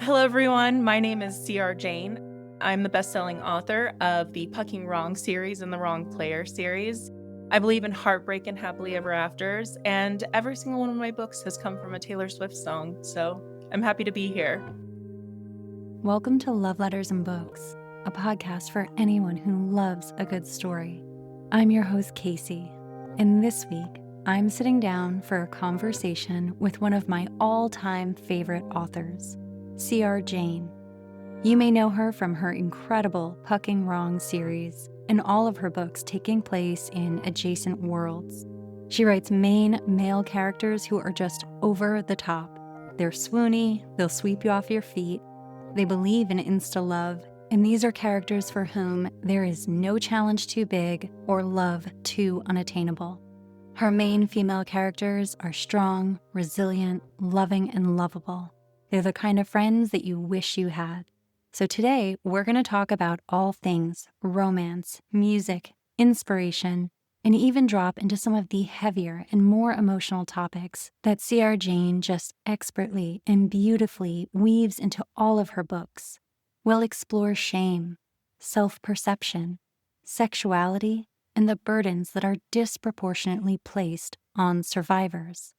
Hello, everyone. My name is C.R. Jane. I'm the best-selling author of the Pucking Wrong series and the Wrong Player series. I believe in heartbreak and happily ever afters, and every single one of my books has come from a Taylor Swift song, so I'm happy to be here. Welcome to Love Letters and Books, a podcast for anyone who loves a good story. I'm your host, Casey, and this week, I'm sitting down for a conversation with one of my all-time favorite authors, C.R. Jane. You may know her from her incredible Pucking Wrong series and all of her books taking place in adjacent worlds. She writes main male characters who are just over the top. They're swoony, they'll sweep you off your feet, they believe in insta-love, and these are characters for whom there is no challenge too big or love too unattainable. Her main female characters are strong, resilient, loving, and lovable. They're the kind of friends that you wish you had. So today, we're going to talk about all things romance, music, inspiration, and even drop into some of the heavier and more emotional topics that C.R. Jane just expertly and beautifully weaves into all of her books. We'll explore shame, self-perception, sexuality, and the burdens that are disproportionately placed on survivors.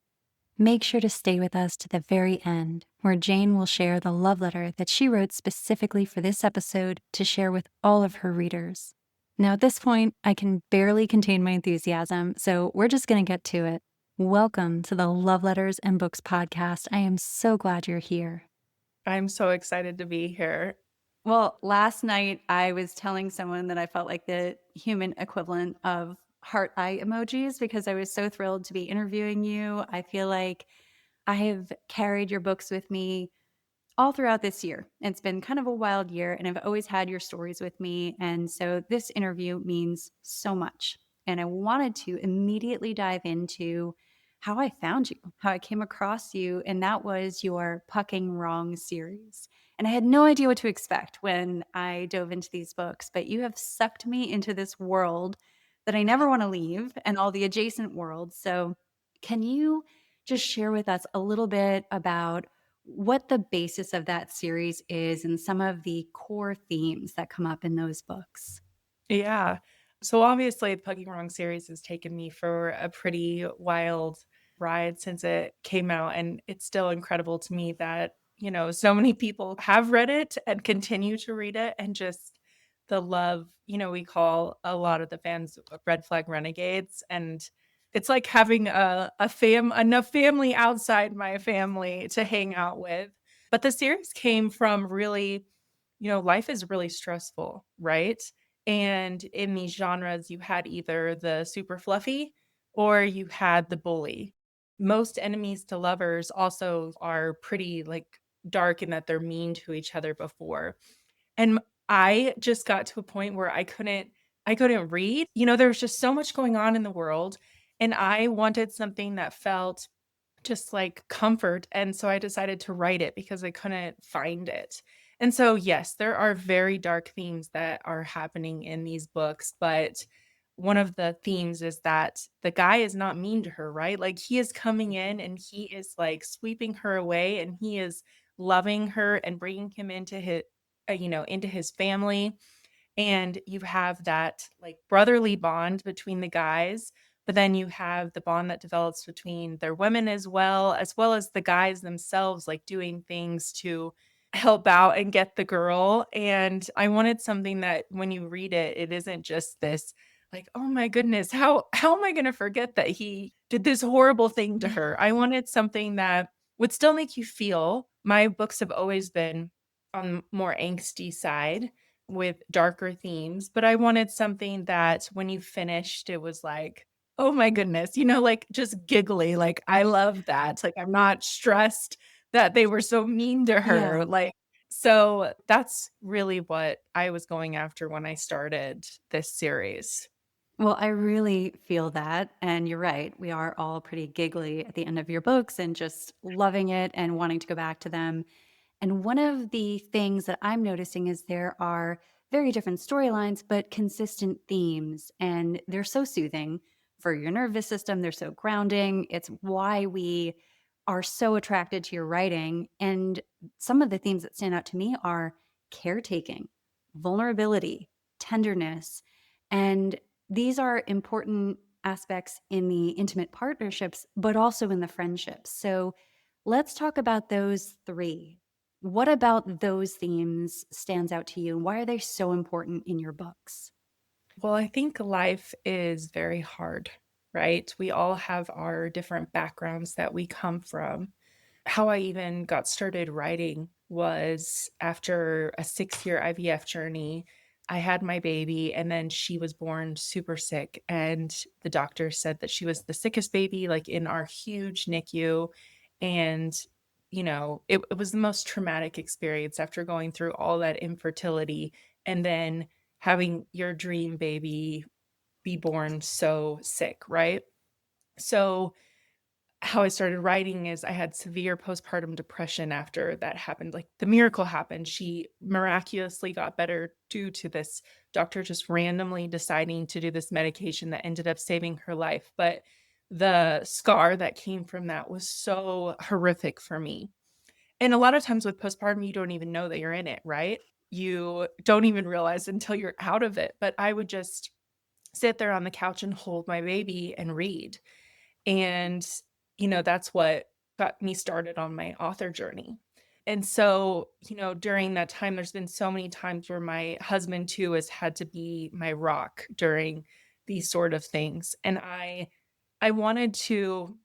Make sure to stay with us to the very end, where Jane will share the love letter that she wrote specifically for this episode to share with all of her readers. Now, at this point, I can barely contain my enthusiasm, so we're just going to get to it. Welcome to the Love Letters and Books podcast. I am so glad you're here. I'm so excited to be here. Well, last night I was telling someone that I felt like the human equivalent of heart eye emojis because I was so thrilled to be interviewing you. I feel like I have carried your books with me all throughout this year. It's been kind of a wild year, and I've always had your stories with me. And so this interview means so much. And I wanted to immediately dive into how I found you, how I came across you, and that was your Pucking Wrong series. And I had no idea what to expect when I dove into these books, but you have sucked me into this world that I never want to leave and all the adjacent worlds. So, can you just share with us a little bit about what the basis of that series is and some of the core themes that come up in those books? Yeah. So obviously, the Pucking Wrong series has taken me for a pretty wild ride since it came out, and it's still incredible to me that, so many people have read it and continue to read it, and just the love, we call a lot of the fans red flag renegades, and it's like having enough family outside my family to hang out with. But the series came from really, life is really stressful, right? And in these genres, you had either the super fluffy or you had the bully. Most enemies to lovers also are pretty like dark in that they're mean to each other before. And I just got to a point where I couldn't read. There was just so much going on in the world, and I wanted something that felt just like comfort, and so I decided to write it because I couldn't find it. And so, yes, there are very dark themes that are happening in these books, but one of the themes is that the guy is not mean to her, right? Like, he is coming in and he is like sweeping her away, and he is loving her and bringing him into his family, and you have that like brotherly bond between the guys, but then you have the bond that develops between their women as well as the guys themselves, like doing things to help out and get the girl. And I wanted something that when you read it, it isn't just this like, oh my goodness, how am I going to forget that he did this horrible thing to her? I wanted something that would still make you feel. My books have always been on more angsty side with darker themes, but I wanted something that when you finished, it was like, "Oh my goodness," like, just giggly, like, I love that, like, I'm not stressed that they were so mean to Yeah. her, like so that's really what I was going after when I started this series. Well, I really feel that. And you're right. We are all pretty giggly at the end of your books and just loving it and wanting to go back to them. And one of the things that I'm noticing is there are very different storylines, but consistent themes. And they're so soothing for your nervous system. They're so grounding. It's why we are so attracted to your writing. And some of the themes that stand out to me are caretaking, vulnerability, tenderness. And these are important aspects in the intimate partnerships, but also in the friendships. So let's talk about those three. What about those themes stands out to you? And why are they so important in your books? Well, I think life is very hard, right? We all have our different backgrounds that we come from. How I even got started writing was after a 6-year IVF journey. I had my baby, and then she was born super sick, and the doctor said that she was the sickest baby, like, in our huge NICU, and, it was the most traumatic experience after going through all that infertility, and then having your dream baby be born so sick, right? So how I started writing is I had severe postpartum depression after that happened. Like, the miracle happened. She miraculously got better due to this doctor just randomly deciding to do this medication that ended up saving her life. But the scar that came from that was so horrific for me. And a lot of times with postpartum, you don't even know that you're in it, right? You don't even realize until you're out of it. But I would just sit there on the couch and hold my baby and read. And, that's what got me started on my author journey. And so, during that time, there's been so many times where my husband too has had to be my rock during these sort of things. And I wanted to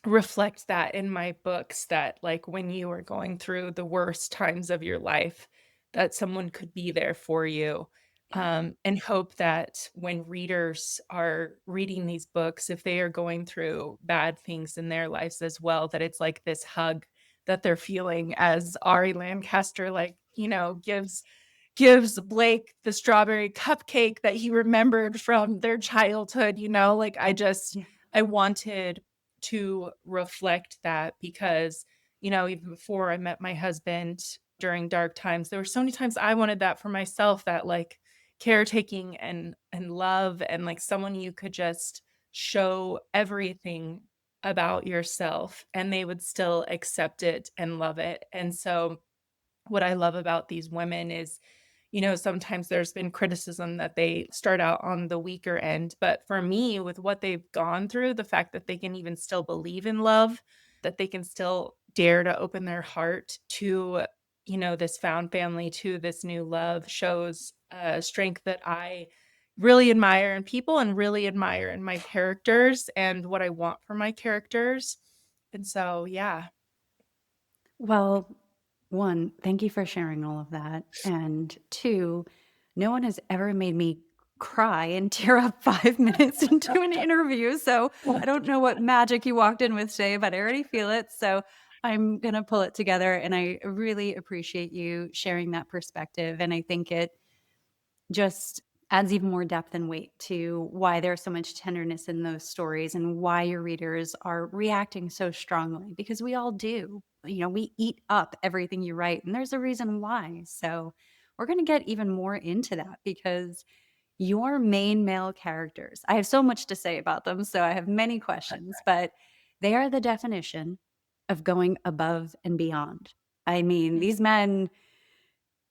reflect that in my books that, like, when you are going through the worst times of your life, that someone could be there for you, Yeah. and hope that when readers are reading these books, if they are going through bad things in their lives as well, that it's like this hug that they're feeling as Ari Lancaster, like, gives Blake the strawberry cupcake that he remembered from their childhood, like, Yeah. I wanted to reflect that because, even before I met my husband during dark times, there were so many times I wanted that for myself, that, like, caretaking and love and, like, someone you could just show everything about yourself and they would still accept it and love it. And so what I love about these women is, sometimes there's been criticism that they start out on the weaker end. But for me, with what they've gone through, the fact that they can even still believe in love, that they can still dare to open their heart to, this found family, to this new love, shows strength that I really admire in people and really admire in my characters and what I want for my characters. And so, yeah. Well, one, thank you for sharing all of that. And two, no one has ever made me cry and tear up 5 minutes into an interview. So I don't know what magic you walked in with today, but I already feel it. So I'm going to pull it together. And I really appreciate you sharing that perspective. And I think it just adds even more depth and weight to why there's so much tenderness in those stories and why your readers are reacting so strongly, because we all do. We eat up everything you write, and there's a reason why. So, we're going to get even more into that because your main male characters, I have so much to say about them. So, I have many questions, but they are the definition of going above and beyond. I mean, these men,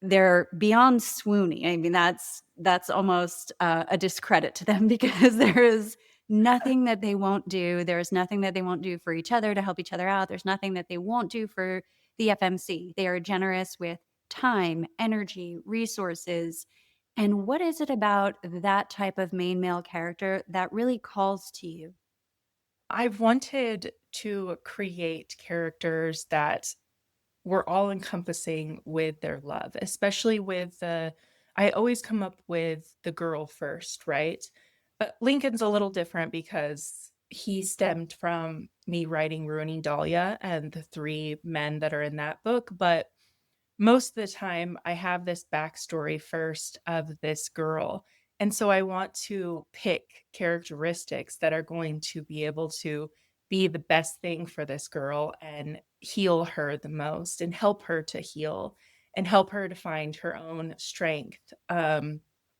they're beyond swoony. I mean, that's almost a discredit to them because there is nothing that they won't do. There's nothing that they won't do for each other to help each other out. There's nothing that they won't do for the FMC. They are generous with time, energy, resources. And what is it about that type of main male character that really calls to you? I've wanted to create characters that were all encompassing with their love, especially with I always come up with the girl first, right? But Lincoln's a little different because he stemmed from me writing Ruining Dahlia and the three men that are in that book. But most of the time I have this backstory first of this girl. And so I want to pick characteristics that are going to be able to be the best thing for this girl and heal her the most and help her to heal and help her to find her own strength.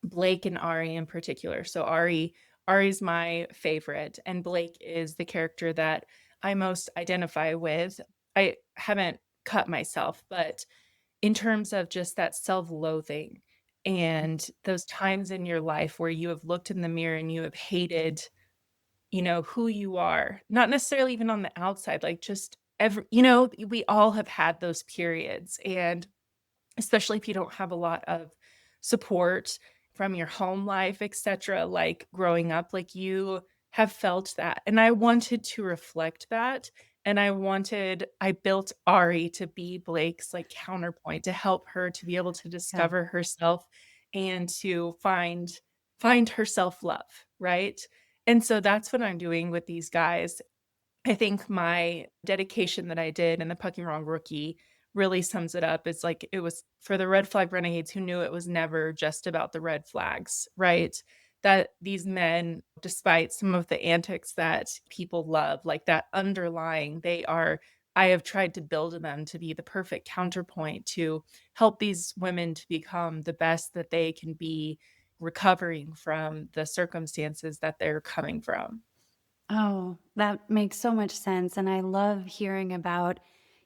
Blake and Ari in particular. So Ari's my favorite, and Blake is the character that I most identify with. I haven't cut myself, but in terms of just that self-loathing and those times in your life where you have looked in the mirror and you have hated, who you are, not necessarily even on the outside, like just we all have had those periods. And especially if you don't have a lot of support from your home life, etcetera, like, growing up, like, you have felt that, and I wanted to reflect that, and I built Ari to be Blake's, like, counterpoint, to help her to be able to Yeah. discover herself and to find her self-love, right? And so that's what I'm doing with these guys. I think my dedication that I did in the Pucking Wrong Rookie really sums it up. It's like it was for the red flag renegades who knew it was never just about the red flags, right? That these men, despite some of the antics that people love, like that underlying, I have tried to build them to be the perfect counterpoint to help these women to become the best that they can be, recovering from the circumstances that they're coming from. Oh, that makes so much sense. And I love hearing about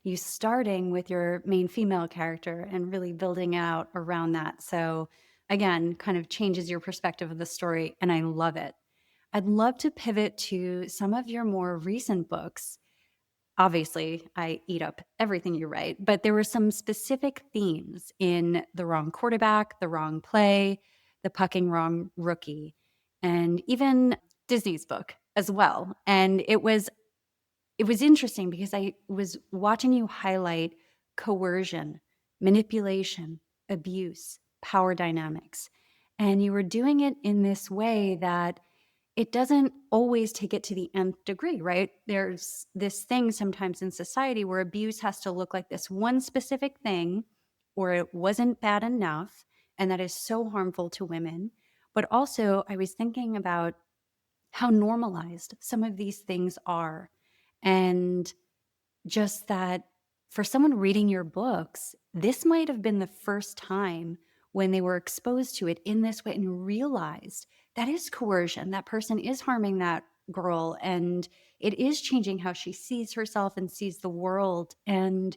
you starting with your main female character and really building out around that. So, again, kind of changes your perspective of the story. And I love it. I'd love to pivot to some of your more recent books. Obviously, I eat up everything you write, but there were some specific themes in The Wrong Quarterback, The Wrong Play, The Pucking Wrong Rookie, and even Disney's book as well. And it was interesting because I was watching you highlight coercion, manipulation, abuse, power dynamics. And you were doing it in this way that it doesn't always take it to the nth degree, right? There's this thing sometimes in society where abuse has to look like this one specific thing, or it wasn't bad enough. And that is so harmful to women. But also, I was thinking about how normalized some of these things are. And just that for someone reading your books, this might have been the first time when they were exposed to it in this way and realized that is coercion. That person is harming that girl and it is changing how she sees herself and sees the world. And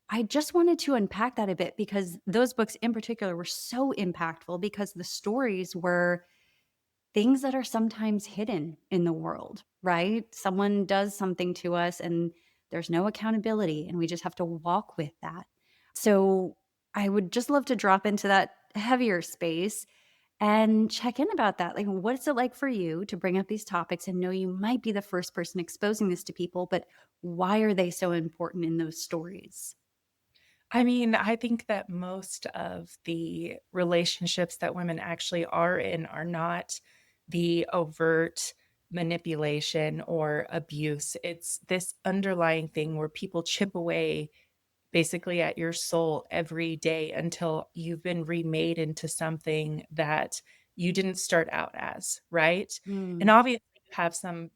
I just wanted to unpack that a bit because those books in particular were so impactful because the stories were things that are sometimes hidden in the world, right? Someone does something to us and there's no accountability, and we just have to walk with that. So I would just love to drop into that heavier space and check in about that. Like, what's it like for you to bring up these topics and know you might be the first person exposing this to people, but why are they so important in those stories? I mean, I think that most of the relationships that women actually are in are not the overt manipulation or abuse. It's this underlying thing where people chip away basically at your soul every day until you've been remade into something that you didn't start out as, right? And Mm, obviously you have some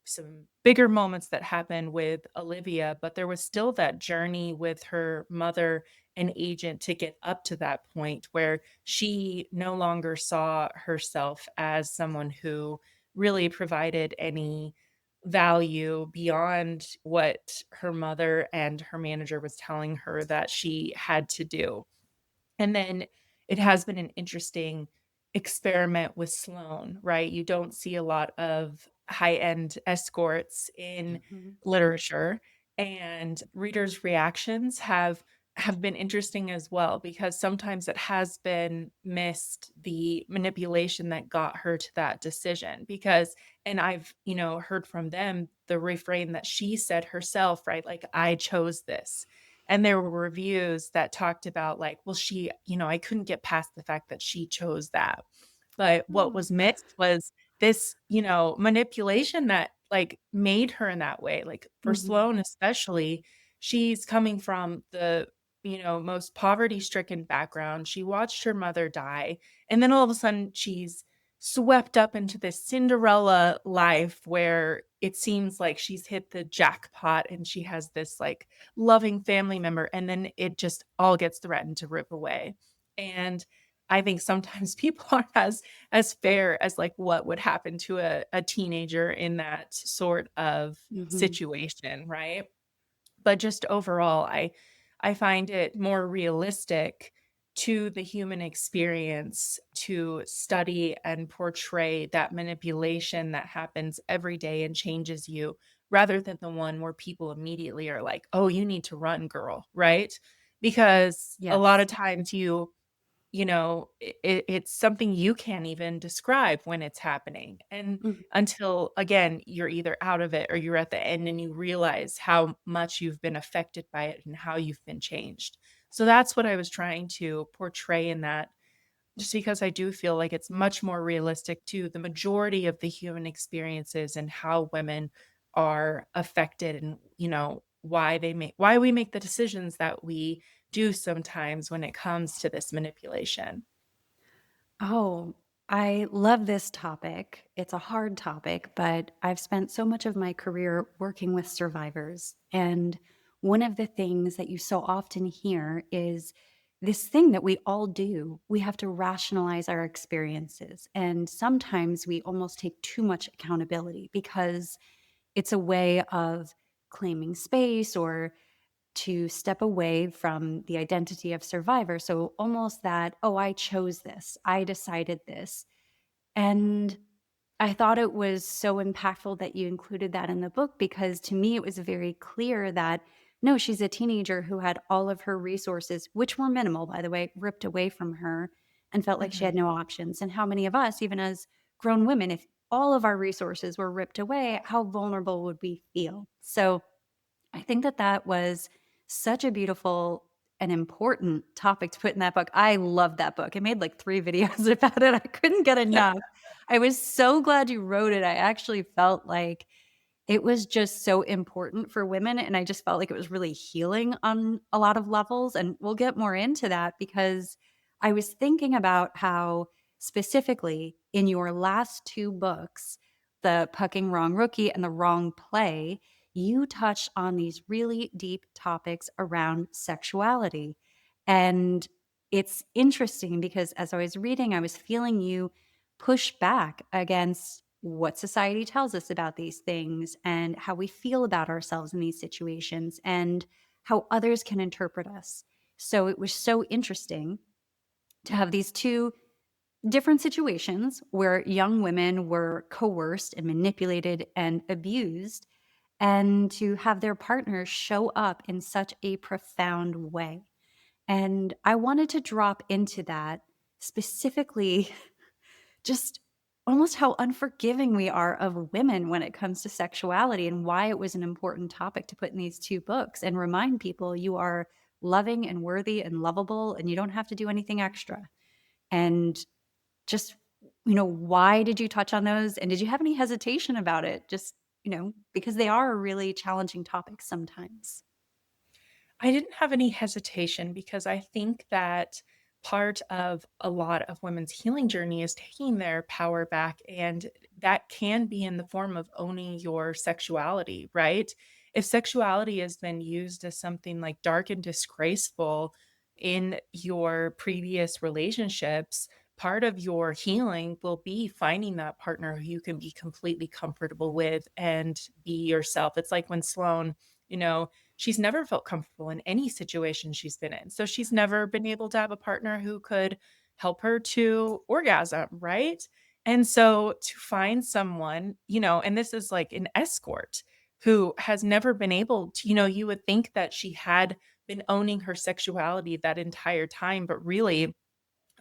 bigger moments that happen with Olivia, but there was still that journey with her mother and agent to get up to that point where she no longer saw herself as someone who really provided any value beyond what her mother and her manager was telling her that she had to do. And then it has been an interesting experiment with Sloane, right? You don't see a lot of high-end escorts in mhm. literature, and readers' reactions have been interesting as well because sometimes it has been missed the manipulation that got her to that decision because and I've, heard from them the refrain that she said herself, right? Like, "I chose this." And there were reviews that talked about like, well, I couldn't get past the fact that she chose that. But what Oh. was missed was this, manipulation that like made her in that way. Like for Mhm. Sloane, especially, she's coming from the, most poverty stricken background. She watched her mother die. And then all of a sudden she's swept up into this Cinderella life where it seems like she's hit the jackpot and she has this like loving family member, and then it just all gets threatened to rip away. And I think sometimes people aren't as fair as like what would happen to a teenager in that sort of Mhm. situation, right? But just overall, I find it more realistic to the human experience to study and portray that manipulation that happens every day and changes you, rather than the one where people immediately are like, "Oh, you need to run, girl," right? Because a lot Yes. of times it's something you can't even describe when it's happening, and Mhm. until, again, you're either out of it or you're at the end and you realize how much you've been affected by it and how you've been changed. So that's what I was trying to portray in that, just because I do feel like it's much more realistic to the majority of the human experiences and how women are affected, and, why we make the decisions that we do sometimes when it comes to this manipulation. Oh, I love this topic. It's a hard topic, but I've spent so much of my career working with survivors. And one of the things that you so often hear is this thing that we all do. We have to rationalize our experiences. And sometimes we almost take too much accountability because it's a way of claiming space or to step away from the identity of survivor. So almost that, oh, I chose this, I decided this. And I thought it was so impactful that you included that in the book because to me, it was very clear that no, she's a teenager who had all of her resources, which were minimal, by the way, ripped away from her and felt like she Mhm. had no options. And how many of us, even as grown women, if all of our resources were ripped away, how vulnerable would we feel? So I think that that was such a beautiful and important topic to put in that book. I love that book. I made like 3 videos about it. I couldn't get enough. I was so glad you wrote it. I actually felt like it was just so important for women, and I just felt like it was really healing on a lot of levels, and we'll get more into that because I was thinking about how specifically in your last 2 books, The Pucking Wrong Rookie and The Wrong Play, you touched on these really deep topics around sexuality. And it's interesting because as I was reading, I was feeling you push back against what society tells us about these things and how we feel about ourselves in these situations and how others can interpret us. So it was so interesting to have these two different situations where young women were coerced and manipulated and abused, and to have their partners show up in such a profound way. And I wanted to drop into that specifically just almost how unforgiving we are of women when it comes to sexuality and why it was an important topic to put in these 2 books and remind people you are loving and worthy and lovable and you don't have to do anything extra. And just, why did you touch on those? And did you have any hesitation about it? Just, because they are really challenging topics sometimes. I didn't have any hesitation because I think that part of a lot of women's healing journey is taking their power back, and that can be in the form of owning your sexuality, right? If sexuality has been used as something like dark and disgraceful in your previous relationships, part of your healing will be finding that partner who you can be completely comfortable with and be yourself. It's like when Sloane, you know, she's never felt comfortable in any situation she's been in. So she's never been able to have a partner who could help her to orgasm, right? And so to find someone, and this is like an escort who has never been able to, you would think that she had been owning her sexuality that entire time, but really,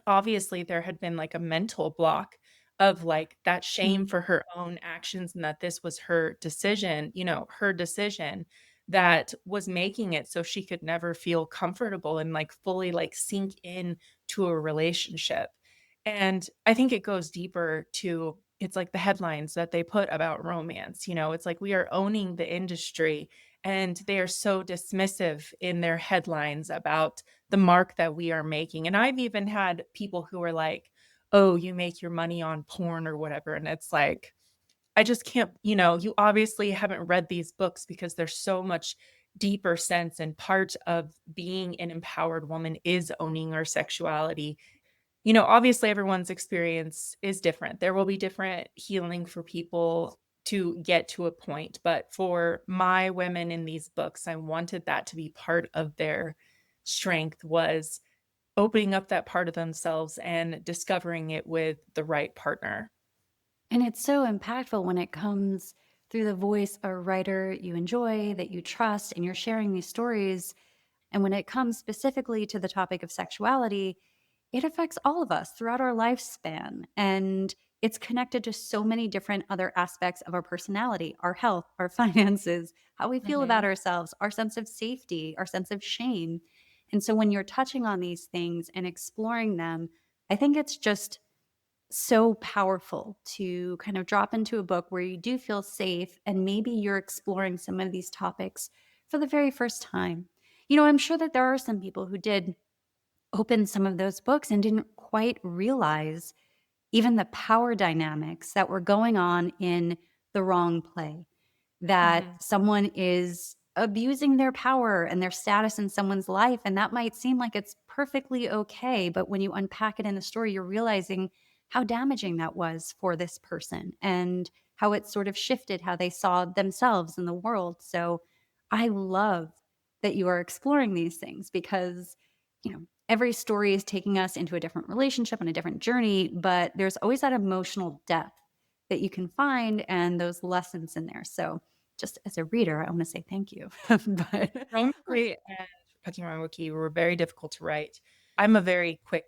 obviously there had been like a mental block of like that shame Mm. for her own actions, and that this was her decision, her decision that was making it so she could never feel comfortable and like fully like sink in to a relationship. And I think it goes deeper to, it's like the headlines that they put about romance, it's like we are owning the industry, and they are so dismissive in their headlines about the mark that we are making. And I've even had people who are like, "Oh, you make your money on porn or whatever." And it's like, I just can't, you obviously haven't read these books because there's so much deeper sense, and part of being an empowered woman is owning our sexuality. obviously everyone's experience is different. There will be different healing for people to get to a point, but for my women in these books, I wanted that to be part of their strength was opening up that part of themselves and discovering it with the right partner. And it's so impactful when it comes through the voice of a writer you enjoy, that you trust, and you're sharing these stories. And when it comes specifically to the topic of sexuality, it affects all of us throughout our lifespan. And it's connected to so many different other aspects of our personality, our health, our finances, how we feel about Mhm. ourselves, our sense of safety, our sense of shame. And so when you're touching on these things and exploring them, I think it's just so powerful to kind of drop into a book where you do feel safe and maybe you're exploring some of these topics for the very first time. I'm sure that there are some people who did open some of those books and didn't quite realize even the power dynamics that were going on in the wrong play, that Mhm. someone is abusing their power and their status in someone's life. And that might seem like it's perfectly okay. But when you unpack it in the story, you're realizing how damaging that was for this person and how it sort of shifted how they saw themselves in the world. So I love that you are exploring these things because, every story is taking us into a different relationship and a different journey, but there's always that emotional depth that you can find and those lessons in there. So just as a reader, I want to say thank you. But Romeo and Pucking Around Wiki were very difficult to write. I'm a very quick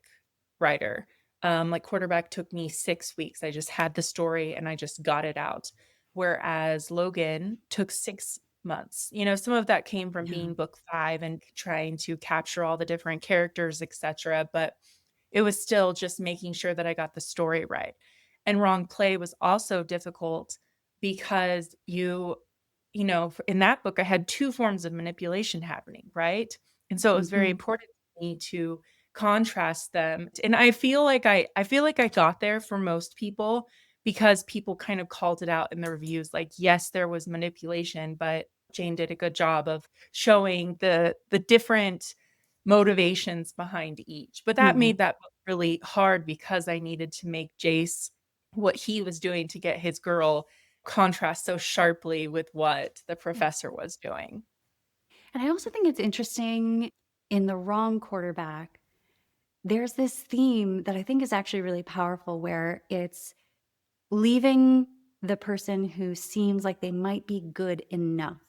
writer. Like Quarterback took me 6 weeks. I just had the story and I just got it out. Whereas Logan took 6 months. Some of that came from yeah. being book 5 and trying to capture all the different characters, etc. But it was still just making sure that I got the story right. And Wrong Play was also difficult because in that book, I had 2 forms of manipulation happening, right? And so it was very Hmm. important to me to contrast them. And I feel like I got there for most people because people kind of called it out in the reviews, like, yes, there was manipulation, but Jane did a good job of showing the different motivations behind each. But that Hmm. made that book really hard because I needed to make Jace what he was doing to get his girl contrast so sharply with what the Yeah. professor was doing. And I also think it's interesting in the wrong quarterback, there's this theme that I think is actually really powerful where it's leaving the person who seems like they might be good enough.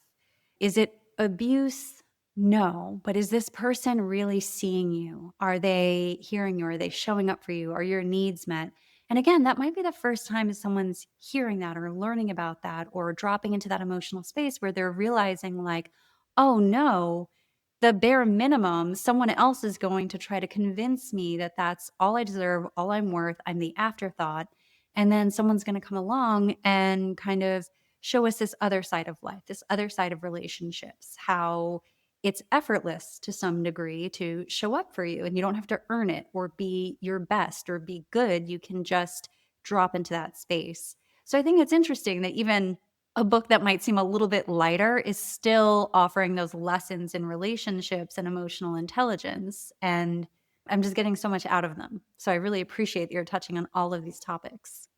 Is it abuse? No. But is this person really seeing you? Are they hearing you? Are they showing up for you? Are your needs met? And again, that might be the first time someone's hearing that or learning about that or dropping into that emotional space where they're realizing, like, oh no, the bare minimum, someone else is going to try to convince me that that's all I deserve, all I'm worth. I'm the afterthought. And then someone's going to come along and kind of show us this other side of life, this other side of relationships, how it's effortless to some degree to show up for you and you don't have to earn it or be your best or be good. You can just drop into that space. So I think it's interesting that even a book that might seem a little bit lighter is still offering those lessons in relationships and emotional intelligence. And I'm just getting so much out of them. So I really appreciate that you're touching on all of these topics.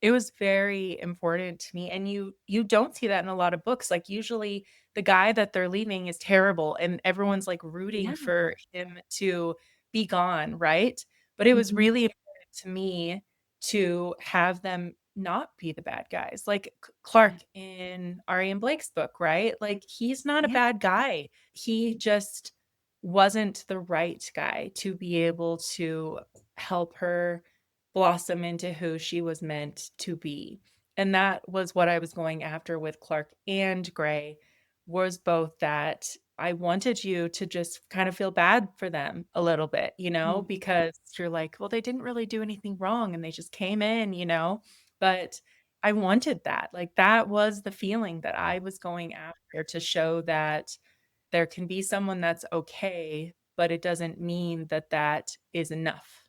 It was very important to me, and you don't see that in a lot of books, like, usually, the guy that they're leaving is terrible, and everyone's, like, rooting Yeah. for him to be gone, right? But it was Mhm. really important to me to have them not be the bad guys, like, Yeah. Clark in Ari and Blake's book, right? Like, he's not a Yeah. bad guy. He just wasn't the right guy to be able to help her blossom into who she was meant to be. And that was what I was going after with Clark and Gray, was both that I wanted you to just kind of feel bad for them a little bit, Mhm. because you're like, well, they didn't really do anything wrong and they just came in. But I wanted that. Like, that was the feeling that I was going after, to show that there can be someone that's okay, but it doesn't mean that that is enough.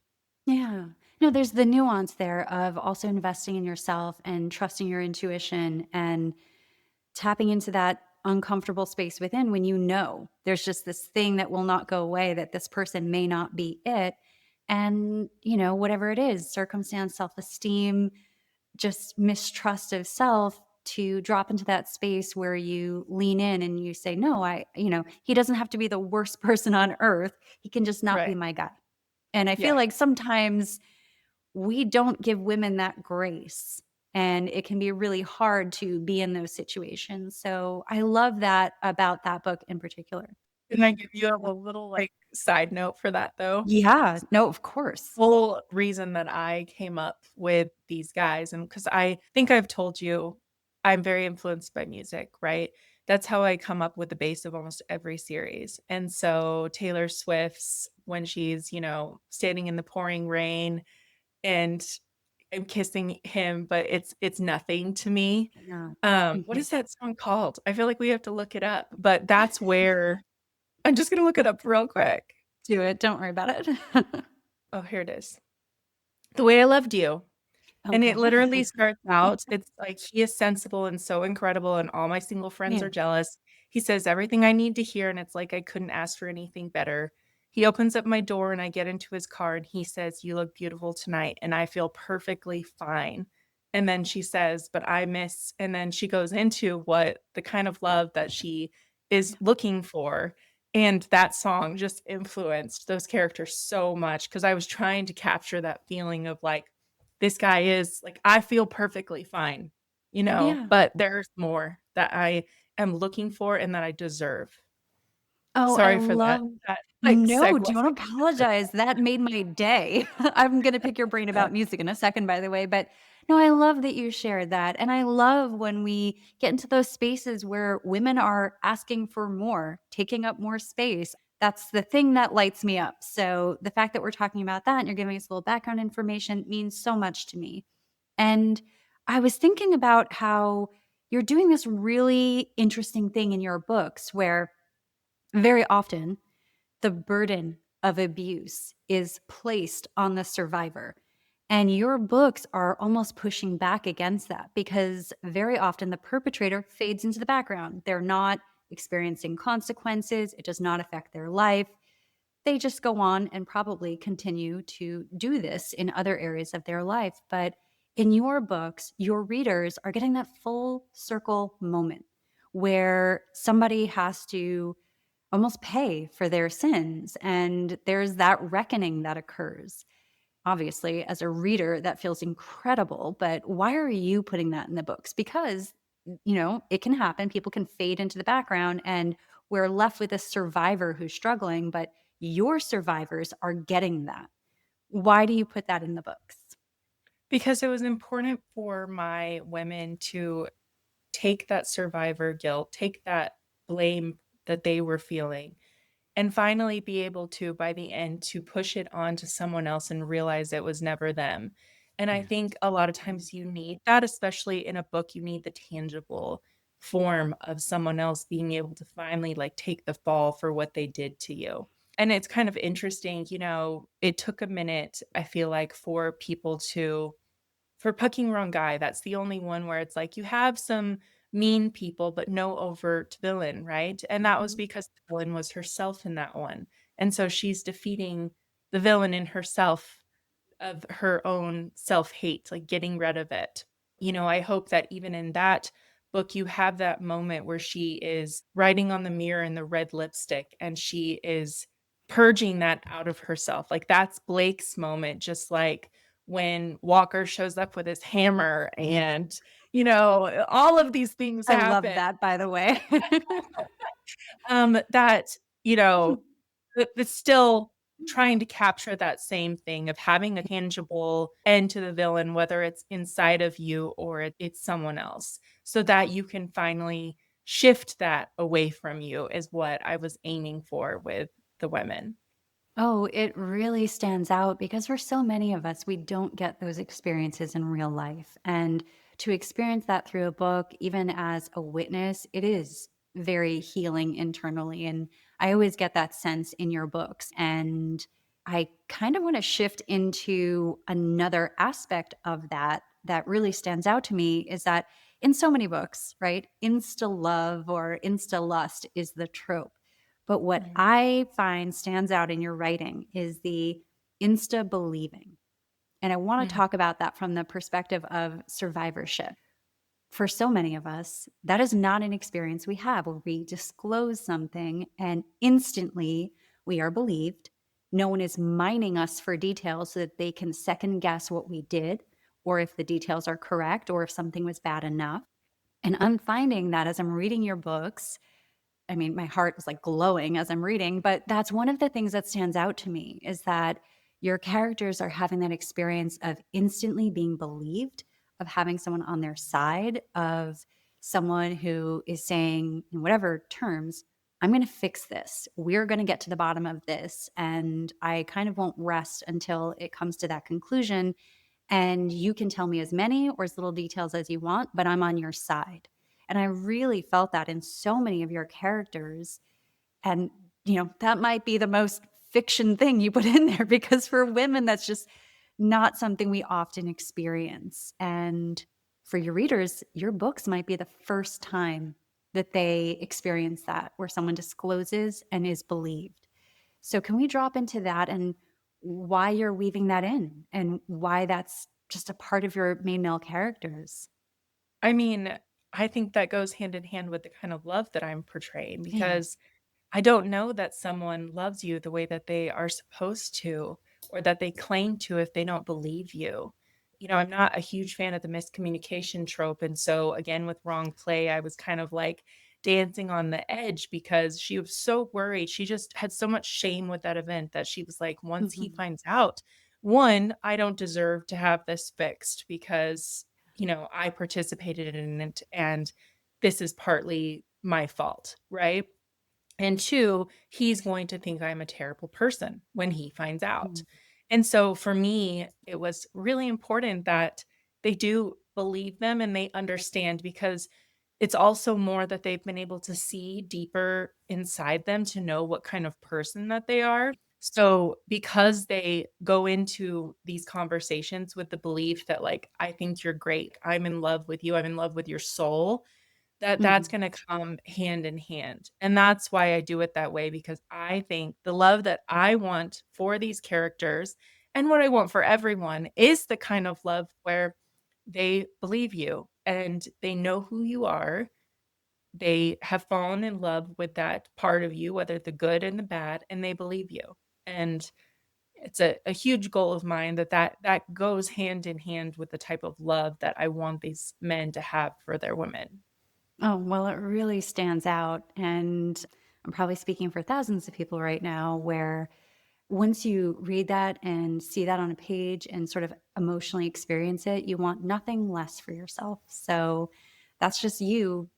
Yeah. No, there's the nuance there of also investing in yourself and trusting your intuition and tapping into that uncomfortable space within when there's just this thing that will not go away, that this person may not be it. and, whatever it is, circumstance, self-esteem, just mistrust of self, to drop into that space where you lean in and you say, "No, he doesn't have to be the worst person on earth. He can just not be Right. my guy." And I feel Yeah. like sometimes we don't give women that grace, and it can be really hard to be in those situations. So I love that about that book in particular. Can I give you a little, like, side note for that, though? Yeah, no, of course. Whole reason that I came up with these guys, and because I think I've told you, I'm very influenced by music, right? That's how I come up with the base of almost every series, and so Taylor Swift's when she's, standing in the pouring rain and I'm kissing him, but it's nothing to me. Yeah. What Mhm. is that song called? I feel like we have to look it up, but that's where I'm just gonna look it up real quick. Do it, don't worry about it. Oh, here it is. The Way I Loved You. And it Okay. literally starts out, it's like, "He is sensible and so incredible, and all my single friends Yeah, are jealous. He says everything I need to hear, and it's like I couldn't ask for anything better. He opens up my door, and I get into his car, and he says, 'You look beautiful tonight,' and I feel perfectly fine." And then she says, "But I miss," and then she goes into what the kind of love that she is yeah, looking for, and that song just influenced those characters so much because I was trying to capture that feeling of, like, this guy is like, I feel perfectly fine, yeah. but there's more that I am looking for and that I deserve. Oh, I Sorry for that love like, No, segue. don't apologize. That made my day. I'm gonna pick your brain about music in a second, by the way, but no, I love that you shared that, and I love when we get into those spaces where women are asking for more, taking up more space. That's the thing that lights me up. So, the fact that we're talking about that and you're giving us a little background information means so much to me. And I was thinking about how you're doing this really interesting thing in your books where very often the burden of abuse is placed on the survivor. And your books are almost pushing back against that because very often the perpetrator fades into the background. They're not experiencing consequences, it does not affect their life. They just go on and probably continue to do this in other areas of their life. But in your books, your readers are getting that full circle moment where somebody has to almost pay for their sins. And there's that reckoning that occurs. Obviously, as a reader, that feels incredible. But why are you putting that in the books? Because, it can happen. People can fade into the background and we're left with a survivor who's struggling, but your survivors are getting that. Why do you put that in the books? Because it was important for my women to take that survivor guilt, take that blame that they were feeling, and finally be able to, by the end, to push it on to someone else and realize it was never them. And I Yeah. think a lot of times you need that, especially in a book, you need the tangible form of someone else being able to finally, like, take the fall for what they did to you. And it's kind of interesting, it took a minute, I feel like, for people to for Pucking Wrong Guy, that's the only one where it's like you have some mean people, but no overt villain, right? And that was Mhm. because the villain was herself in that one. And so she's defeating the villain in herself of her own self-hate, like getting rid of it. I hope that even in that book, you have that moment where she is writing on the mirror in the red lipstick and she is purging that out of herself. Like that's Blake's moment, just like when Walker shows up with his hammer and, all of these things I love happen. that, by the way. That, you know, it's still trying to capture that same thing of having a tangible end to the villain, whether it's inside of you or it's someone else, so that you can finally shift that away from you is what I was aiming for with the women. Oh, it really stands out because for so many of us, we don't get those experiences in real life. And to experience that through a book, even as a witness, it is very healing internally. And I always get that sense in your books. And I kind of want to shift into another aspect of that that really stands out to me is that in so many books, right? Insta love or insta lust is the trope. But what Mhm. I find stands out in your writing is the Insta-Believing. And I want to Mhm. talk about that from the perspective of survivorship. For so many of us, that is not an experience we have where we disclose something and instantly we are believed. No one is mining us for details so that they can second guess what we did, or if the details are correct, or if something was bad enough. And I'm finding that as I'm reading your books, I mean, my heart was like glowing as I'm reading, but that's one of the things that stands out to me is that your characters are having that experience of instantly being believed, of having someone on their side, of someone who is saying, in whatever terms, I'm going to fix this. We're going to get to the bottom of this. And I kind of won't rest until it comes to that conclusion. And you can tell me as many or as little details as you want, but I'm on your side. And I really felt that in so many of your characters. And, that might be the most fiction thing you put in there because for women, that's just not something we often experience. And for your readers, your books might be the first time that they experience that, where someone discloses and is believed. So, can we drop into that and why you're weaving that in and why that's just a part of your main male characters? I mean, I think that goes hand in hand with the kind of love that I'm portraying Yeah. because I don't know that someone loves you the way that they are supposed to or that they claim to if they don't believe you. I'm not a huge fan of the miscommunication trope. And so, again, with wrong play, I was kind of like dancing on the edge because she was so worried. She just had so much shame with that event that she was like, once he Mhm. finds out, one, I don't deserve to have this fixed because, I participated in it and this is partly my fault. Right. And 2, he's going to think I'm a terrible person when he finds out. Mhm. And so for me, it was really important that they do believe them and they understand because it's also more that they've been able to see deeper inside them to know what kind of person that they are. So because they go into these conversations with the belief that like, I think you're great. I'm in love with you. I'm in love with your soul that's Mhm. gonna come hand in hand, and that's why I do it that way because I think the love that I want for these characters, and what I want for everyone, is the kind of love where they believe you, and they know who you are, they have fallen in love with that part of you, whether the good and the bad, and they believe you, and it's a huge goal of mine that goes hand in hand with the type of love that I want these men to have for their women. Oh, well, it really stands out. And I'm probably speaking for thousands of people right now where once you read that and see that on a page and sort of emotionally experience it, you want nothing less for yourself. So that's just you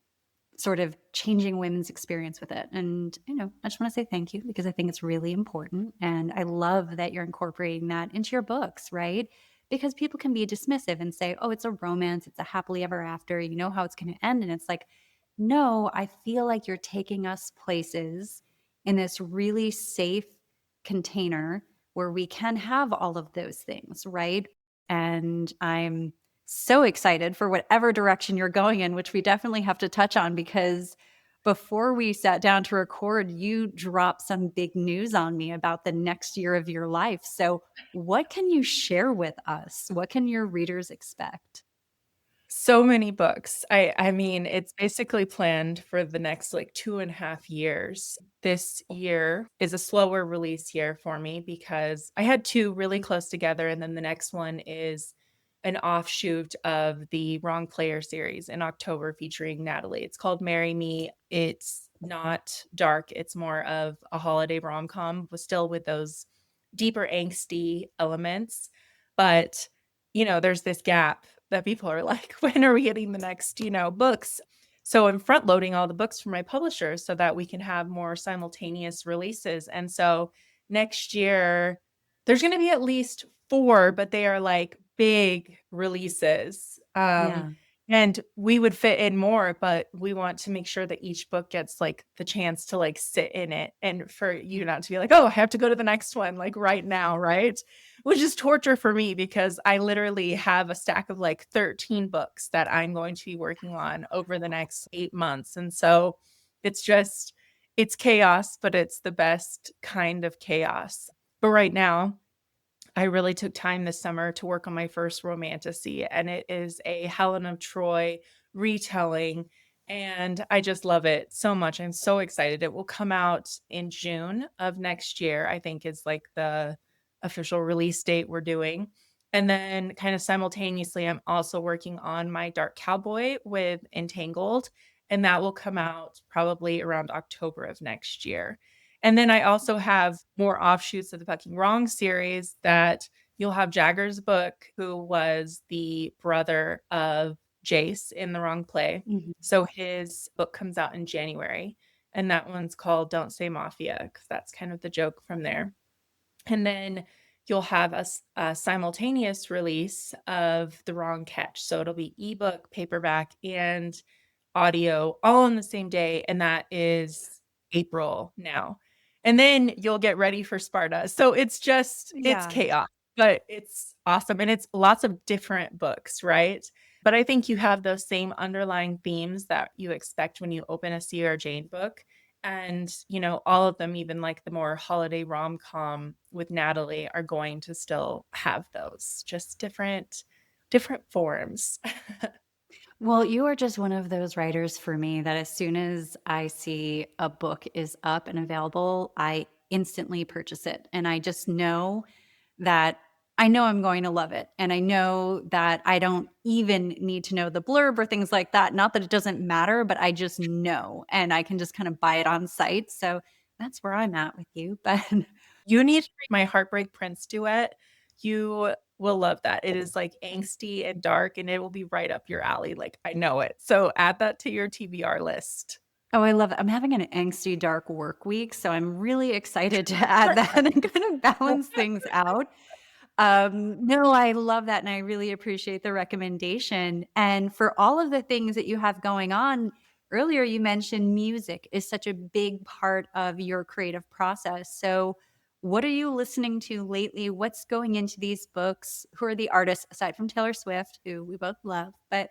sort of changing women's experience with it. And, I just want to say thank you because I think it's really important. And I love that you're incorporating that into your books, right? Because people can be dismissive and say, oh, it's a romance, it's a happily ever after, you know how it's going to end. And it's like, no, I feel like you're taking us places in this really safe container where we can have all of those things, right? And I'm so excited for whatever direction you're going in, which we definitely have to touch on because before we sat down to record, you dropped some big news on me about the next year of your life. So, what can you share with us? What can your readers expect? So many books. I mean, it's basically planned for the next, like, 2.5 years. This year is a slower release year for me because I had 2 really close together, and then the next one is an offshoot of the Wrong Player series in October featuring Natalie. It's called Marry Me. It's not dark, it's more of a holiday rom-com, but still with those deeper angsty elements, but, there's this gap that people are like, "When are we getting the next, books?" So I'm front loading all the books for my publishers so that we can have more simultaneous releases, and so next year, there's gonna be at least 4, but they are, like, big releases, Yeah. and we would fit in more, but we want to make sure that each book gets, like, the chance to, like, sit in it, and for you not to be like, "Oh, I have to go to the next one, like, right now," right? Which is torture for me because I literally have a stack of, like, 13 books that I'm going to be working on over the next 8 months, and so it's just it's chaos, but it's the best kind of chaos. But right now I really took time this summer to work on my first romantasy, and it is a Helen of Troy retelling, and I just love it so much. I'm so excited. It will come out in June of next year, I think is like the official release date we're doing. And then kind of simultaneously, I'm also working on my Dark Cowboy with Entangled, and that will come out probably around October of next year. And then I also have more offshoots of the Fucking Wrong series that you'll have Jagger's book, who was the brother of Jace in The Wrong Play. Mhm. So his book comes out in January, and that one's called Don't Say Mafia, because that's kind of the joke from there. And then you'll have a simultaneous release of The Wrong Catch. So it'll be ebook, paperback, and audio all on the same day, and that is April now. And then you'll get ready for Sparta. So it's Yeah. chaos, but it's awesome, and it's lots of different books, right? But I think you have those same underlying themes that you expect when you open a C.R. Jane book, and, all of them, even like the more holiday rom-com with Natalie, are going to still have those, just different forms. Well, you are just one of those writers for me that as soon as I see a book is up and available, I instantly purchase it. And I just know that I know I'm going to love it. And I know that I don't even need to know the blurb or things like that. Not that it doesn't matter, but I just know and I can just kind of buy it on site. So that's where I'm at with you. But You need to read my Heartbreak Prince duet. You will love that. It is, like, angsty and dark, and it will be right up your alley, like, I know it. So add that to your TBR list. oh, I love it. I'm having an angsty dark work week. So I'm really excited to add that and kind of balance things out. No, I love that, and I really appreciate the recommendation. And for all of the things that you have going on, earlier you mentioned music is such a big part of your creative process. So, what are you listening to lately? What's going into these books? Who are the artists aside from Taylor Swift, who we both love, but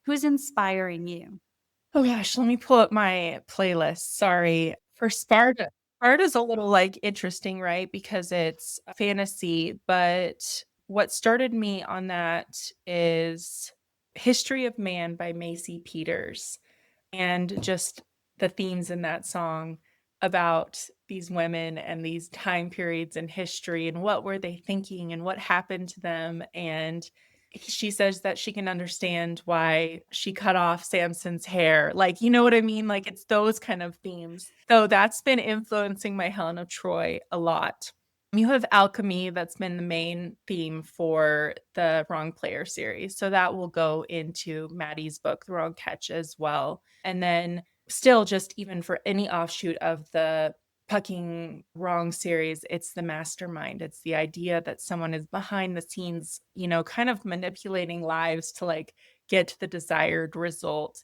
who's inspiring you? Oh gosh, let me pull up my playlist. Sorry. For Sparta. Sparta's a little, like, interesting, right? Because it's a fantasy, but what started me on that is History of Man by Macy Peters, and just the themes in that song about these women and these time periods in history and what were they thinking and what happened to them, and she says that she can understand why she cut off Samson's hair, like, you know what I mean? Like, it's those kind of themes. So that's been influencing my Helen of Troy a lot. You have alchemy that's been the main theme for the Wrong Player series, so that will go into Maddie's book, The Wrong Catch, as well. And then still, just even for any offshoot of the Pucking Wrong series, it's the mastermind. It's the idea that someone is behind the scenes, kind of manipulating lives to, like, get to the desired result.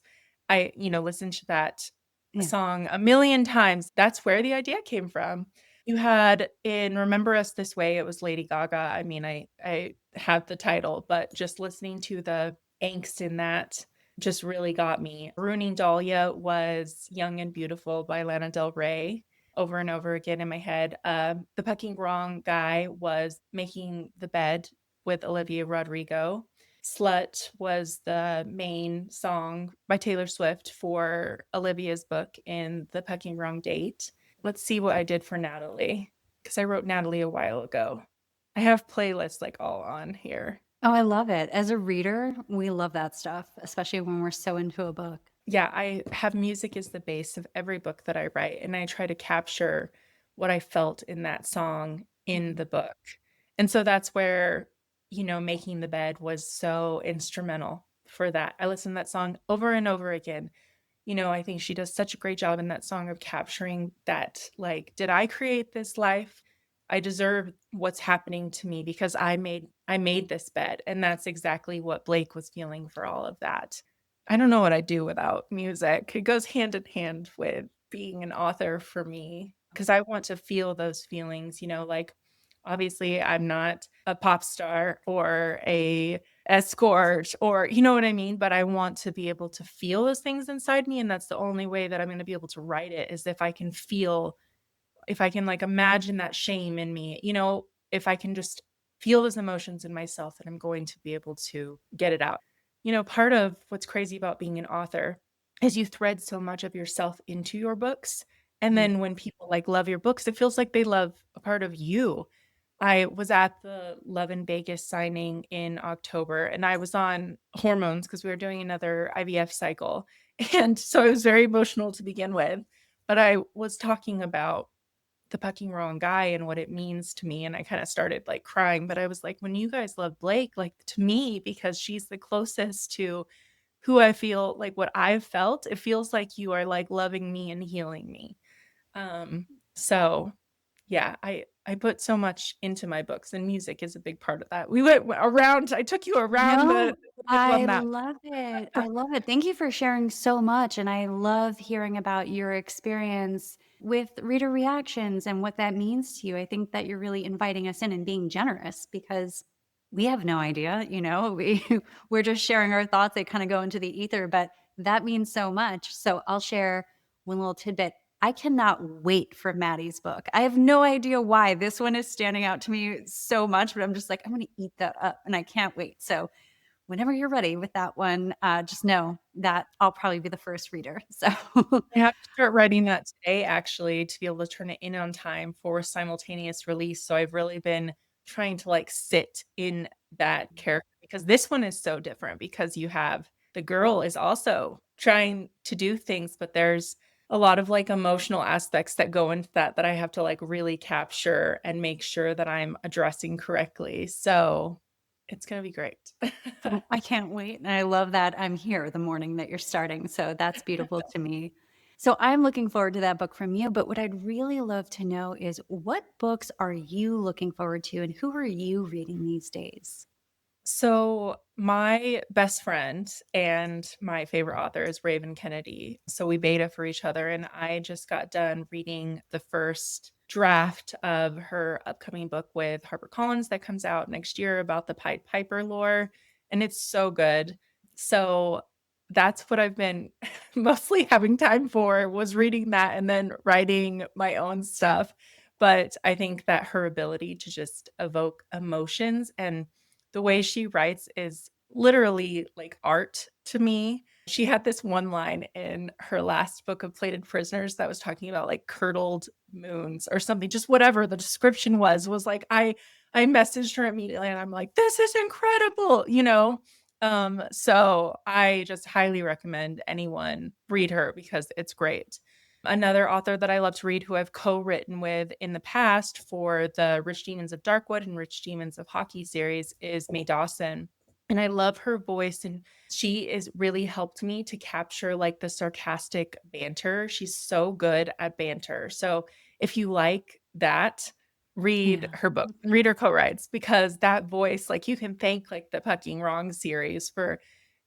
I, listened to that Yeah. song a million times. That's where the idea came from. You had in Remember Us This Way, it was Lady Gaga. I mean, I have the title, but just listening to the angst in that just really got me. Ruining Dahlia was Young and Beautiful by Lana Del Rey over and over again in my head. The Pucking Wrong guy was Making the Bed with Olivia Rodrigo. Slut was the main song by Taylor Swift for Olivia's book in The Pucking Wrong Date. Let's see what I did for Natalie, because I wrote Natalie a while ago. I have playlists, like, all on here. Oh, I love it. As a reader, we love that stuff, especially when we're so into a book. Yeah, I have music as the base of every book that I write, and I try to capture what I felt in that song in Mhm. the book. And so that's where, Making the Bed was so instrumental for that. I listened to that song over and over again. I think she does such a great job in that song of capturing that, like, did I create this life? I deserve what's happening to me because I made this bed. And that's exactly what Blake was feeling for all of that. I don't know what I'd do without music. It goes hand in hand with being an author for me because I want to feel those feelings, like, obviously I'm not a pop star or a escort, or you know what I mean, but I want to be able to feel those things inside me, and that's the only way that I'm gonna be able to write it is if I can, like, imagine that shame in me, if I can just feel those emotions in myself that I'm going to be able to get it out. Part of what's crazy about being an author is you thread so much of yourself into your books. And Mm. then when people like love your books, it feels like they love a part of you. I was at the Love in Vegas signing in October and I was on hormones because we were doing another IVF cycle. And so it was very emotional to begin with. But I was talking about the fucking wrong guy and what it means to me. And I kind of started like crying. But I was like, when you guys love Blake, like to me, because she's the closest to who I feel like what I've felt, it feels like you are like loving me and healing me. So yeah, I put so much into my books, and music is a big part of that. We went around I took you around No, the book I on that. love it. I love it. Thank you for sharing so much. And I love hearing about your experience with reader reactions and what that means to you. I think that you're really inviting us in and being generous because we have no idea, we're just sharing our thoughts. They kind of go into the ether, but that means so much. So I'll share one little tidbit. I cannot wait for Maddie's book. I have no idea why this one is standing out to me so much, but I'm just like, I'm going to eat that up and I can't wait. So whenever you're ready with that one, just know that I'll probably be the first reader. So I have to start writing that today actually to be able to turn it in on time for simultaneous release, so I've really been trying to, like, sit in that character because this one is so different because you have the girl is also trying to do things, but there's a lot of, like, emotional aspects that go into that I have to, like, really capture and make sure that I'm addressing correctly, so it's gonna be great. oh, I can't wait. And I love that I'm here the morning that you're starting. So that's beautiful to me. So I'm looking forward to that book from you. But what I'd really love to know is what books are you looking forward to and who are you reading these days? So, my best friend and my favorite author is Raven Kennedy. So, we beta for each other, and I just got done reading the first draft of her upcoming book with HarperCollins that comes out next year about the Pied Piper lore, and it's so good. So, that's what I've been mostly having time for was reading that and then writing my own stuff. But I think that her ability to just evoke emotions and the way she writes is literally like art to me. She had this one line in her last book of Plated Prisoners that was talking about like curdled moons or something, just whatever the description was like I messaged her immediately and I'm like, this is incredible. So I just highly recommend anyone read her because it's great. Another author that I love to read who I've co-written with in the past for the Rich Demons of Darkwood and Rich Demons of Hockey series is Mae Dawson. And I love her voice and she is really helped me to capture like the sarcastic banter. She's so good at banter. So if you like that, read Yeah. her book, read her co-writes because that voice, like you can thank like the Fucking Wrong series for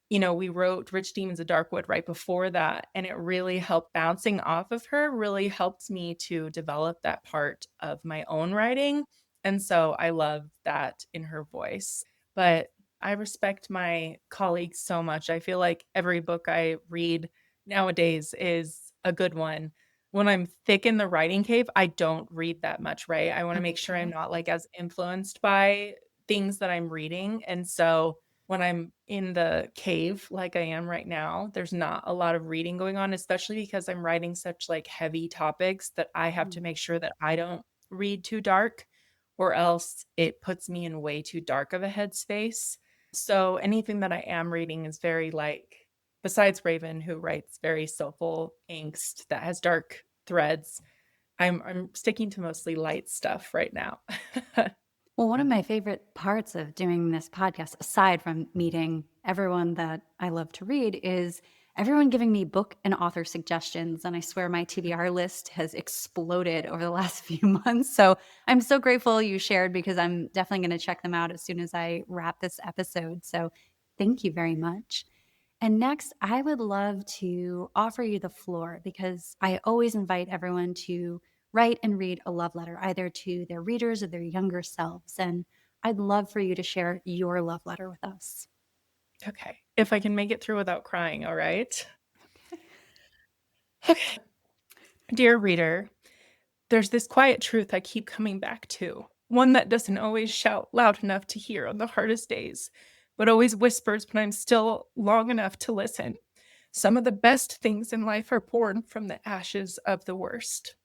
we wrote Rich Demons of Darkwood right before that, and it really helped bouncing off of her really helped me to develop that part of my own writing, and so I love that in her voice. But I respect my colleagues so much. I feel like every book I read nowadays is a good one. When I'm thick in the writing cave, I don't read that much, right? I wanna make sure I'm Okay. not, like, as influenced by things that I'm reading, and so when I'm in the cave like I am right now, there's not a lot of reading going on, especially because I'm writing such, like, heavy topics that I have to Mm. make sure that I don't read too dark, or else it puts me in way too dark of a headspace. So, anything that I am reading is very, like besides Raven, who writes very soulful angst that has dark threads, I'm sticking to mostly light stuff right now. Well, one of my favorite parts of doing this podcast, aside from meeting everyone that I love to read, is everyone giving me book and author suggestions. And I swear my TBR list has exploded over the last few months. So I'm so grateful you shared because I'm definitely going to check them out as soon as I wrap this episode. So thank you very much. And next, I would love to offer you the floor because I always invite everyone to write and read a love letter, either to their readers or their younger selves. And I'd love for you to share your love letter with us. Okay, if I can make it through without crying, alright? Okay. Dear reader, there's this quiet truth I keep coming back to. one that doesn't always shout loud enough to hear on the hardest days, but always whispers when I'm still long enough to listen. Some of the best things in life are born from the ashes of the worst.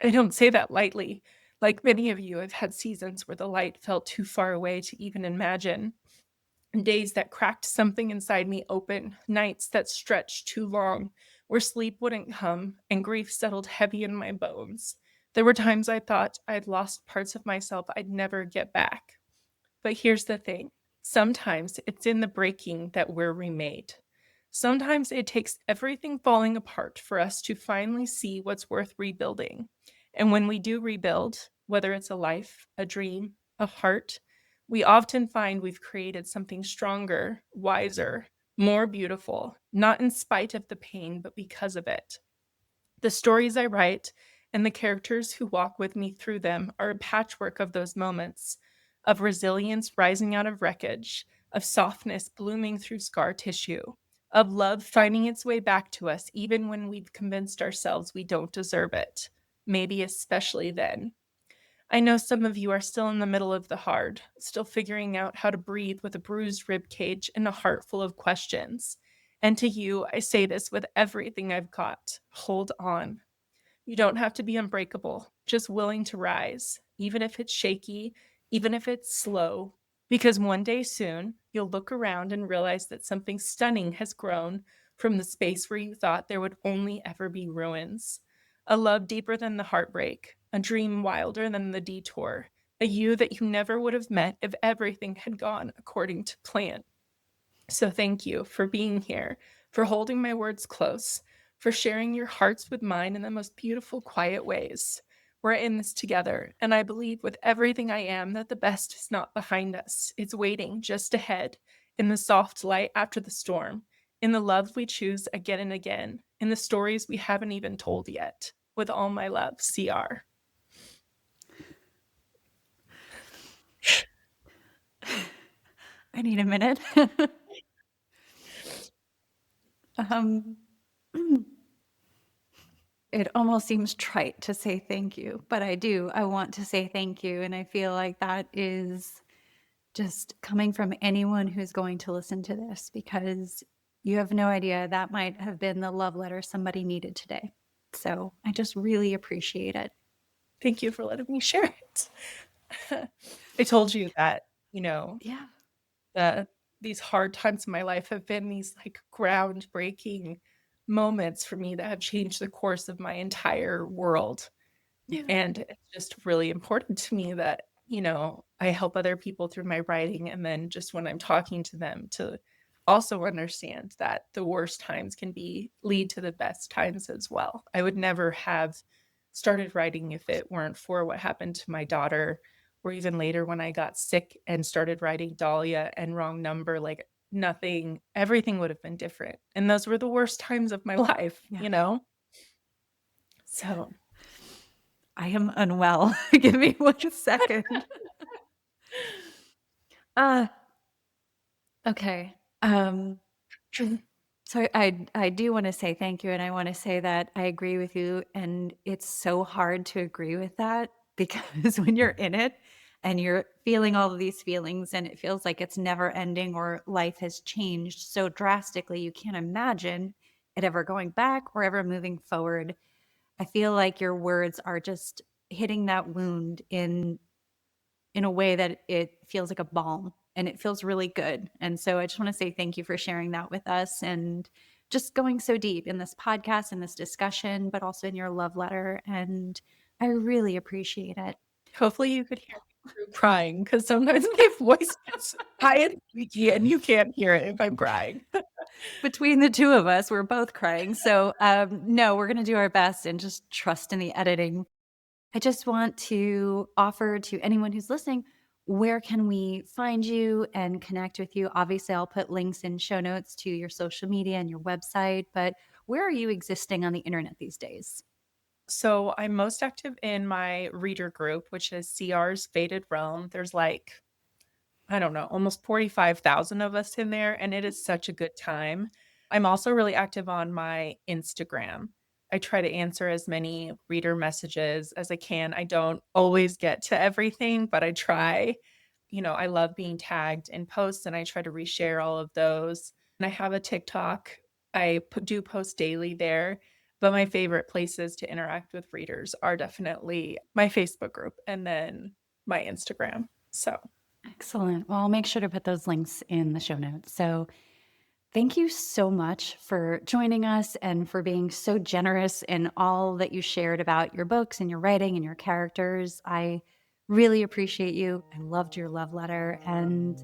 I don't say that lightly. Like many of you, I've had seasons where the light felt too far away to even imagine. Days that cracked something inside me open, nights that stretched too long, where sleep wouldn't come and grief settled heavy in my bones. There were times I thought I'd lost parts of myself I'd never get back. But here's the thing, sometimes it's in the breaking that we're remade. Sometimes it takes everything falling apart for us to finally see what's worth rebuilding. And when we do rebuild, whether it's a life, a dream, a heart, we often find we've created something stronger, wiser, more beautiful, not in spite of the pain, but because of it. The stories I write and the characters who walk with me through them are a patchwork of those moments, of resilience rising out of wreckage, of softness blooming through scar tissue, of love finding its way back to us even when we've convinced ourselves we don't deserve it, maybe especially then. I know some of you are still in the middle of the hard, still figuring out how to breathe with a bruised rib cage and a heart full of questions. And to you, I say this with everything I've got: hold on. You don't have to be unbreakable, just willing to rise, even if it's shaky, even if it's slow. Because one day soon, you'll look around and realize that something stunning has grown from the space where you thought there would only ever be ruins. A love deeper than the heartbreak, a dream wilder than the detour, a you that you never would have met if everything had gone according to plan. So thank you for being here, for holding my words close, for sharing your hearts with mine in the most beautiful, quiet ways. We're in this together, and I believe with everything I am that the best is not behind us. It's waiting just ahead, in the soft light after the storm, in the love we choose again and again, in the stories we haven't even told yet. With all my love, CR. I need a minute. um, it almost seems trite to say thank you, but I do. I want to say thank you. And I feel like that is just coming from anyone who's going to listen to this, because you have no idea, that might have been the love letter somebody needed today. So I just really appreciate it. Thank you for letting me share it. I told you that, Yeah. the these hard times in my life have been these like groundbreaking moments for me that have changed the course of my entire world. Yeah. And it's just really important to me that, I help other people through my writing, and then just when I'm talking to them to also understand that the worst times can be lead to the best times as well. I would never have started writing if it weren't for what happened to my daughter, or even later when I got sick and started writing Dahlia and Wrong Number, like nothing, everything would have been different. And those were the worst times of my life, Yeah. So I am unwell. Give me 1 second. Uh, okay. So I do want to say thank you, and I want to say that I agree with you, and it's so hard to agree with that because when you're in it and you're feeling all of these feelings and it feels like it's never ending or life has changed so drastically, you can't imagine it ever going back or ever moving forward. I feel like your words are just hitting that wound in a way that it feels like a balm, and it feels really good. And so I just want to say thank you for sharing that with us and just going so deep in this podcast, in this discussion, but also in your love letter. And I really appreciate it. hopefully you could hear me through crying, because sometimes my voice gets high and squeaky and you can't hear it if I'm crying. Between the two of us, we're both crying. So, no, we're going to do our best and just trust in the editing. I just want to offer to anyone who's listening, where can we find you and connect with you? Obviously, I'll put links in show notes to your social media and your website, but where are you existing on the internet these days? So I'm most active in my reader group, which is CR's Faded Realm. There's like, I don't know, almost 45,000 of us in there, and it is such a good time. I'm also really active on my Instagram. I try to answer as many reader messages as I can. I don't always get to everything, but I try. I love being tagged in posts and I try to reshare all of those. And I have a TikTok. I do post daily there, but my favorite places to interact with readers are definitely my Facebook group and then my Instagram. So, Excellent. Well, I'll make sure to put those links in the show notes. So thank you so much for joining us and for being so generous in all that you shared about your books and your writing and your characters. I really appreciate you. I loved your love letter, and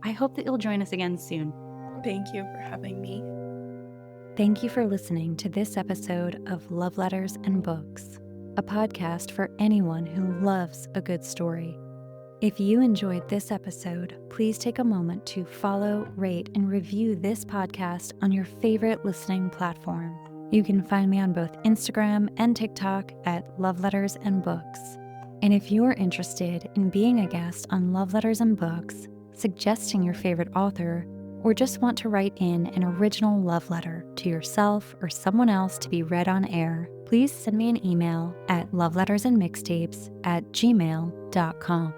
I hope that you'll join us again soon. thank you for having me. Thank you for listening to this episode of Love Letters and Books, a podcast for anyone who loves a good story. If you enjoyed this episode, please take a moment to follow, rate, and review this podcast on your favorite listening platform. You can find me on both Instagram and TikTok at Love Letters and Books. And if you're interested in being a guest on Love Letters and Books, suggesting your favorite author, or just want to write in an original love letter to yourself or someone else to be read on air, please send me an email at lovelettersandmixtapes@gmail.com.